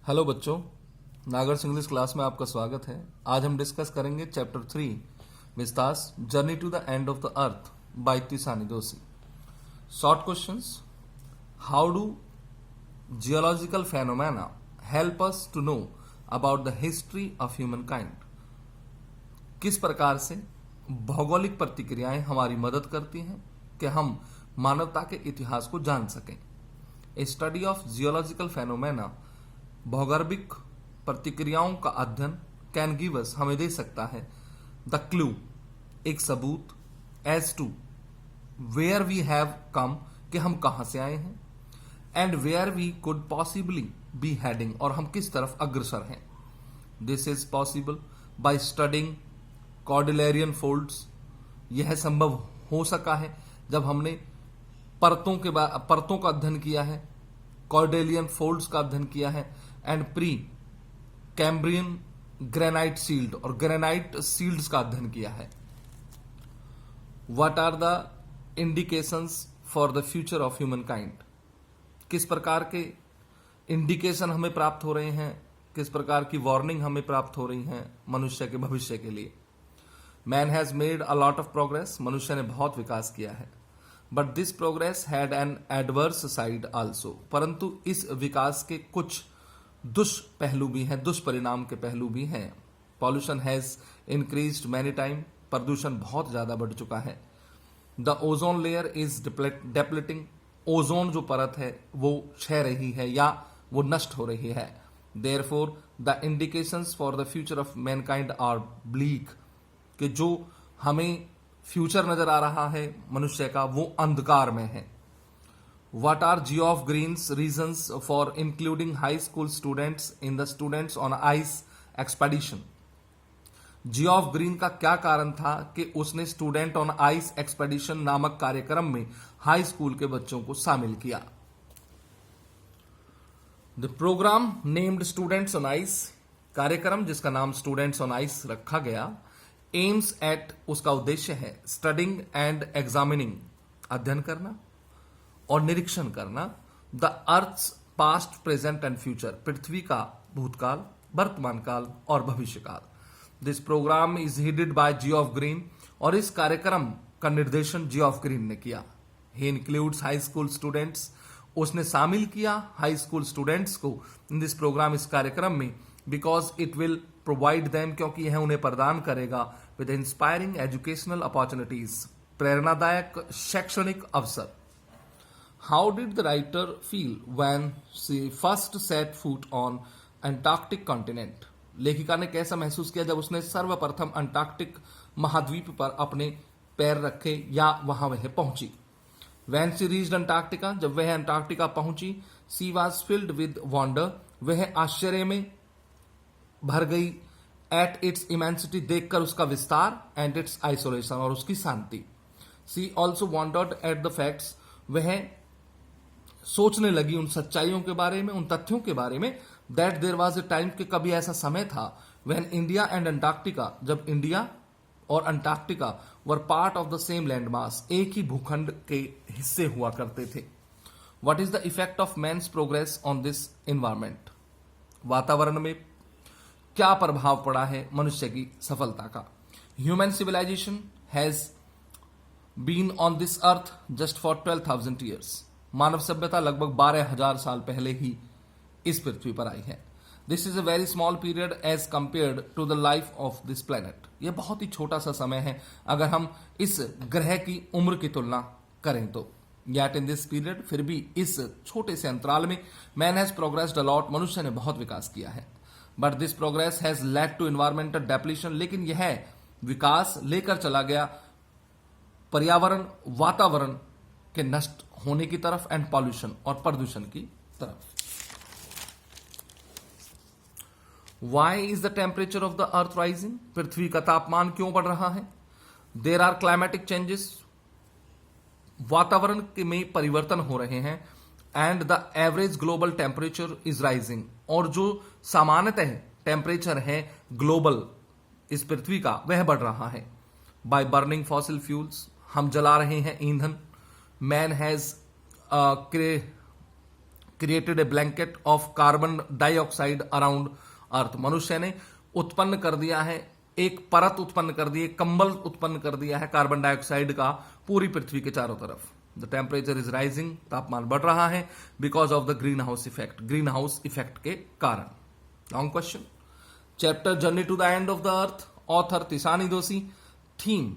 Hello बच्चों, नागर्स English class में आपका स्वागत है। आज हम डिस्कस करेंगे chapter 3 Vistas journey to the end of the earth by Tishani Doshi. Short questions. How do geological phenomena help us to know about the history of humankind? किस प्रकार से भौगोलिक प्रतिक्रियाएं हमारी मदद करती हैं कि हम मानवता के इतिहास को जान सकें। ए स्टडी ऑफ जियोलॉजिकल फेनोमेना, भौगर्भिक प्रतिक्रियाओं का अध्ययन, कैन गिव अस, हमें दे सकता है, द क्लू, एक सबूत, as to where we have come, कि हम कहां से आए हैं, and where we could possibly be heading, और हम किस तरफ अग्रसर हैं। This is possible by studying Cordilleran folds. यह संभव हो सका है जब हमने परतों का अध्ययन किया है, कॉर्डेलियन फोल्ड्स का अध्ययन किया है, and precambrian granite shield, और ग्रेनाइट सील्ड्स का अध्ययन किया है। What are the indications for the future of humankind? किस प्रकार के इंडिकेशन हमें प्राप्त हो रहे हैं, किस प्रकार की वार्निंग हमें प्राप्त हो रही हैं मनुष्य के भविष्य के लिए। Man has made a lot of progress, मनुष्य ने बहुत विकास किया है, but this progress had an adverse side also, परंतु इस विकास के कुछ दुष्पहलू भी हैं, दुष्परिणाम के पहलू भी हैं। Pollution has increased many time, प्रदूषण बहुत ज्यादा बढ़ चुका है। The ozone layer is depleting, ozone जो परत है वो क्षय रही है या वो नष्ट हो रही है। Therefore the indications for the future of mankind are bleak, कि जो हमें फ्यूचर नजर आ रहा है मनुष्य का वो अंधकार में है। What are Geoff Green's reasons for including high school students in the Students on Ice expedition? Geoff green का क्या कारण था कि उसने स्टूडेंट ऑन आइस एक्सपेडिशन नामक कार्यक्रम में हाई स्कूल के बच्चों को शामिल किया। The programme named students on ice, कार्यक्रम जिसका नाम स्टूडेंट्स ऑन आइस रखा गया, एम्स एट, उसका उद्देश्य है स्टडिंग एंड एग्जामिनिंग, अध्ययन करना और निरीक्षण करना, the earth's past present and future, पृथ्वी का भूतकाल, वर्तमान काल और भविष्य काल। This programme is headed by Geoff Green, और इस कार्यक्रम का निर्देशन जियोफ ग्रीन ने किया। He includes high school students, उसने शामिल किया हाई स्कूल स्टूडेंट्स को इन दिस प्रोग्राम, इस कार्यक्रम में, because it will provide them, क्योंकि यह उन्हें प्रदान करेगा विद इंस्पायरिंग एजुकेशनल अपॉर्चुनिटीज, प्रेरणादायक शैक्षणिक अवसर। How did the writer feel when she first set foot on Antarctic continent? लेखिका ने कैसा महसूस किया जब उसने सर्वप्रथम अंटार्कटिक महाद्वीप पर अपने पैर रखे या वहां वह पहुंची। When she reached Antarctica, जब वह अंटार्कटिका पहुंची, she was filled with wonder, वह आश्चर्य में भर गई, at its immensity, देखकर उसका विस्तार, and its isolation, और उसकी शांति। She also wondered at the facts, वह सोचने लगी उन सच्चाइयों के बारे में, उन तथ्यों के बारे में, that there was a time, कि कभी ऐसा समय था, व्हेन इंडिया एंड अंटार्कटिका, जब इंडिया और Antarctica were part of the same land mass, एक ही भूखंड के हिस्से हुआ करते थे। What is the effect of man's progress on this environment? वातावरण में क्या प्रभाव पड़ा है मनुष्य की सफलता का? Human civilisation has been on this earth just for 12,000 years, मानव सभ्यता लगभग 12,000 साल पहले ही इस पृथ्वी पर आई है। This is a very small period as compared to the life of this planet, यह बहुत ही छोटा सा समय है अगर हम इस ग्रह की उम्र की तुलना करें तो। Yet in this period, फिर भी इस छोटे से अंतराल में, man has progressed a lot, मनुष्य ने बहुत विकास किया है। But this progress has led to environmental depletion, लेकिन यह विकास लेकर चला गया पर्यावरण, वातावरण के नष्ट होने की तरफ, एंड पॉल्यूशन, और प्रदूषण की तरफ। Why is the temperature of the earth rising? पृथ्वी का तापमान क्यों बढ़ रहा है? देर आर क्लाइमेटिक चेंजेस, वातावरण में परिवर्तन हो रहे हैं, and the average global temperature is rising, और जो सामान्यतः टेम्परेचर है ग्लोबल इस पृथ्वी का, वह बढ़ रहा है। बाय बर्निंग फॉसिल फ्यूल्स, हम जला रहे हैं ईंधन। Man has created a blanket of carbon dioxide around earth. मनुष्य ने उत्पन्न कर दिया है, एक परत उत्पन्न कर दी है, कंबल उत्पन्न कर दिया है कार्बन डाइऑक्साइड का पूरी पृथ्वी के चारों तरफ। द टेम्परेचर इज राइजिंग, तापमान बढ़ रहा है because of the greenhouse effect, greenhouse effect के कारण। Long question. Chapter journey to the end of the earth, author Tishani Doshi. Theme,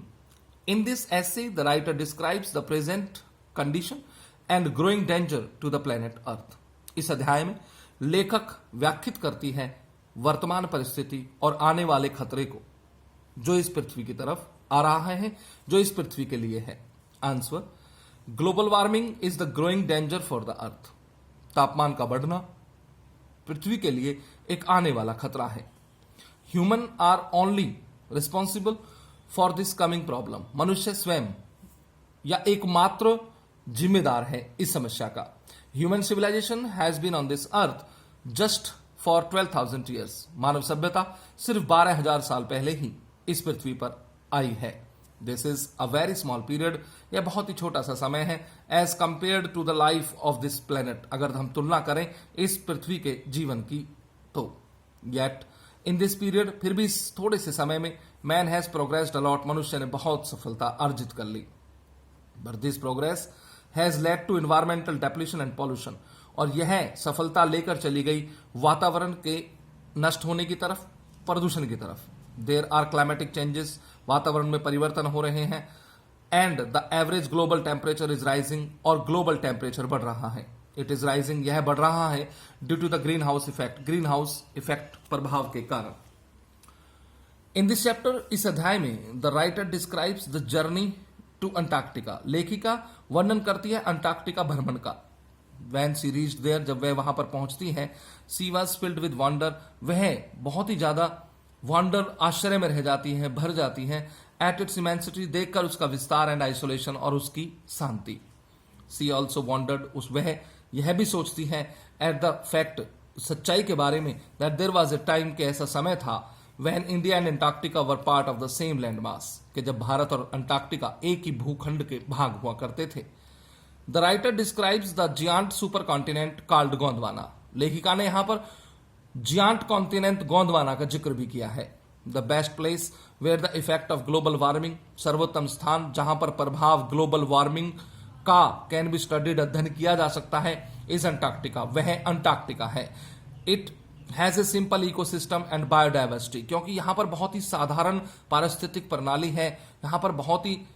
in this essay the writer describes the present condition and growing danger to the planet earth। इस अध्याय में लेखक व्याख्यात करती है वर्तमान परिस्थिति और आने वाले खतरे को जो इस पृथ्वी की तरफ आ रहा है, जो इस पृथ्वी के लिए है। Answer, global warming is the growing danger for the earth. तापमान का बढ़ना पृथ्वी के लिए एक आने वाला खतरा है। Human are only responsible for this coming problem. मनुष्य स्वयं या एकमात्र जिम्मेदार है इस समस्या का। Human civilisation has been on this earth just for 12,000 years. मानव सभ्यता सिर्फ 12,000 साल पहले ही इस पृथ्वी पर आई है। This is a very small period, यह बहुत ही छोटा सा समय है as compared to the life of this planet. अगर हम तुलना करें इस पृथ्वी के जीवन की तो। येट इन दिस पीरियड, फिर भी इस थोड़े से समय में मैन हैज प्रोग्रेस्ड अलॉट, मनुष्य ने बहुत सफलता अर्जित कर ली। But this progress has led to environmental depletion and pollution, और यह सफलता लेकर चली गई वातावरण के नष्ट होने की तरफ, प्रदूषण की तरफ। देयर आर क्लाइमेटिक चेंजेस, वातावरण में परिवर्तन हो रहे हैं। And the average global temperature is rising, और ग्लोबल टेम्परेचर बढ़ रहा है। इट इज राइजिंग, यह बढ़ रहा है due to the greenhouse effect, greenhouse effect प्रभाव के कारण। इन दिस चैप्टर, इस अध्याय में the writer describes the journey to Antarctica. लेखिका वर्णन करती है अंटार्कटिका भ्रमण का। वैन सी रीच्ड देयर, जब वह वहां पर पहुंचती है, she was filled with wonder, वह बहुत ही ज्यादा वंडर, आश्चर्य में रह जाती है, भर जाती है। एट इट्स इमेंसिटी, देखकर उसका विस्तार, एंड आइसोलेशन, और उसकी शांति। सी ऑल्सो वंडर्ड, उस वह यह भी सोचती है एट द फैक्ट, सच्चाई के बारे में, that there was a time, के ऐसा समय था when India and Antarctica were part of the same landmass, कि जब भारत और अंटार्कटिका एक ही भूखंड के भाग हुआ करते थे। The writer describes the giant supercontinent called Gondwana. लेखिका ने यहां पर जियांट कॉन्टिनेंट गोंडवाना का जिक्र भी किया है। The best place where the effect of global warming, सर्वोत्तम स्थान जहां पर प्रभाव ग्लोबल वार्मिंग का कैन बी स्टडीड, अध्ययन किया जा सकता है, इज अंटार्कटिका, वह अंटार्कटिका है। It has a simple ecosystem and biodiversity, क्योंकि यहां पर बहुत ही साधारण पारिस्थितिक प्रणाली है, यहां पर बहुत ही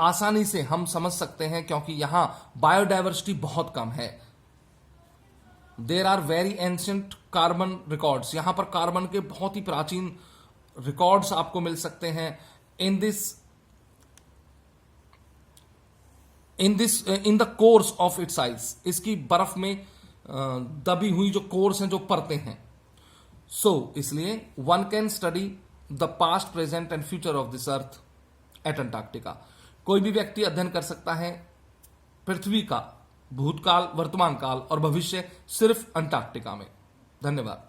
आसानी से हम समझ सकते हैं, क्योंकि यहां बायोडाइवर्सिटी बहुत कम है। There are very ancient carbon records, यहां पर कार्बन के बहुत ही प्राचीन रिकॉर्ड्स आपको मिल सकते हैं। In the course of its ice, इसकी बर्फ में दबी हुई जो कोर्स हैं, जो परतें हैं। इसलिए one can study the past, present and future of this earth at Antarctica. कोई भी व्यक्ति अध्ययन कर सकता है पृथ्वी का भूतकाल, वर्तमान काल और भविष्य सिर्फ अंटार्कटिका में। धन्यवाद।